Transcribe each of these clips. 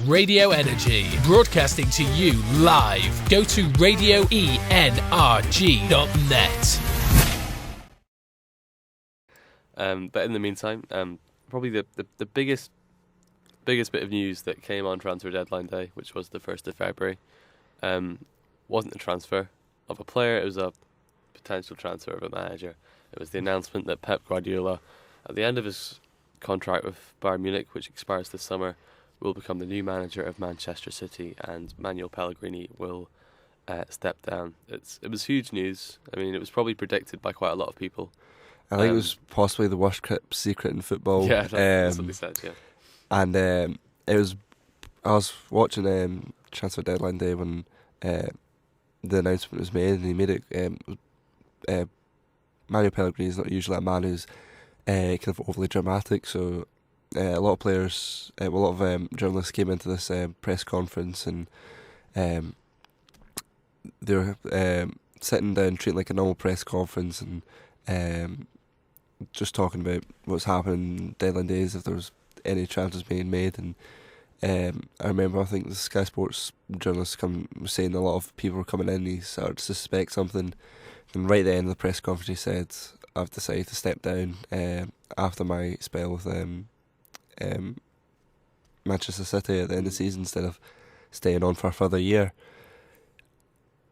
Radio Energy, broadcasting to you live. Go to radioenerg.net. But in the meantime, probably the biggest bit of news that came on transfer deadline day, which was the 1st of February, wasn't a transfer of a player, it was a potential transfer of a manager. It was the announcement that Pep Guardiola, at the end of his contract with Bayern Munich, which expires this summer, will become the new manager of Manchester City, and Manuel Pellegrini will step down. It was huge news. I mean, it was probably predicted by quite a lot of people. I think it was possibly the worst kept secret in football. Yeah, that's what they said, yeah. And it was. I was watching transfer deadline day when the announcement was made, and he made it. Manuel Pellegrini is not usually a man who's kind of overly dramatic, so a lot of players, a lot of journalists came into this press conference, and they were sitting down treating like a normal press conference, and just talking about what's happening deadline days, if there was any transfers being made. And I remember, I think the Sky Sports journalist was saying a lot of people were coming in, he started to suspect something, and right at the end of the press conference he said, I've decided to step down after my spell with Manchester City at the end of the season, instead of staying on for a further year.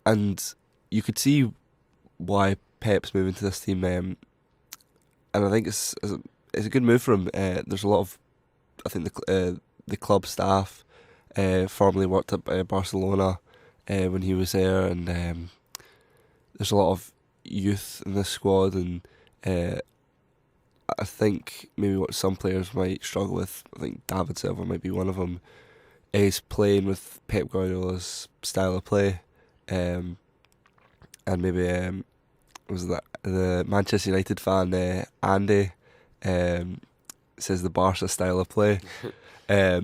And you could see why Pep's moving to this team, and I think it's a good move for him. There's a lot of, I think the club staff formerly worked at Barcelona when he was there, and there's a lot of youth in this squad, and I think maybe what some players might struggle with, I think David Silva might be one of them, is playing with Pep Guardiola's style of play, and maybe was that the Manchester United fan Andy says the Barca style of play. A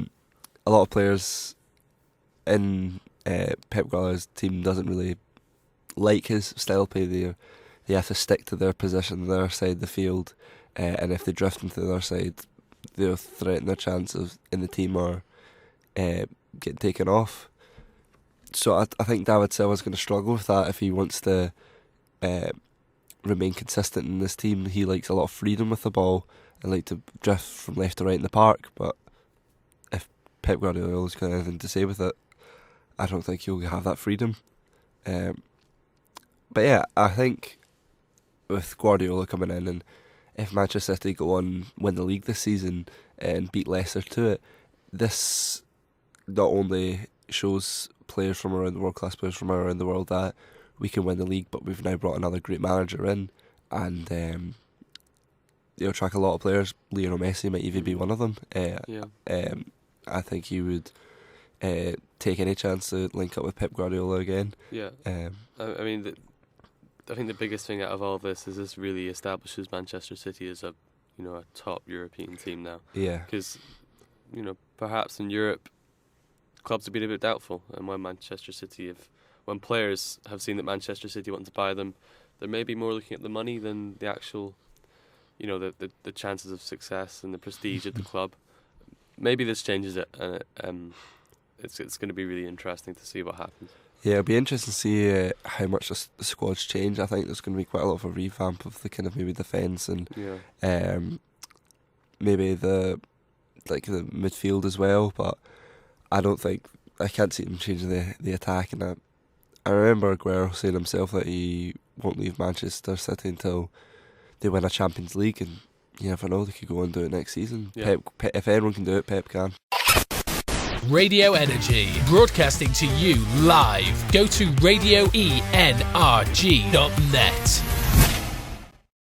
lot of players in Pep Guardiola's team doesn't really like his style of play. They have to stick to their position, their side of the field, and if they drift into the other side, they'll threaten their chances in the team or get taken off. So I think David Silva's going to struggle with that if he wants to remain consistent in this team. He likes a lot of freedom with the ball and like to drift from left to right in the park, but if Pep Guardiola's got anything to say with it, I don't think he'll have that freedom. But yeah, I think with Guardiola coming in, and if Manchester City go on win the league this season and beat Leicester to it, this not only shows players from around the world, class players from around the world, that we can win the league, but we've now brought another great manager in, and it'll attract a lot of players. Lionel Messi might even be one of them. I think he would take any chance to link up with Pep Guardiola again. Yeah. I mean, I think the biggest thing out of all this is this really establishes Manchester City as a top European team now. Yeah. Because perhaps in Europe, clubs have been a bit doubtful, and when players have seen that Manchester City want to buy them, they're maybe more looking at the money than the actual, the chances of success and the prestige of the club. Maybe this changes it, and it's going to be really interesting to see what happens. Yeah, it'll be interesting to see how much the squad's changed. I think there's going to be quite a lot of a revamp of the kind of maybe defence and maybe the midfield as well. But I can't see them changing the attack. And I remember Aguero saying himself that he won't leave Manchester City until they win a Champions League, and you never know, they could go and do it next season. Yeah. Pep, if anyone can do it, Pep can. Radio Energy, broadcasting to you live. Go to radioenerg.net.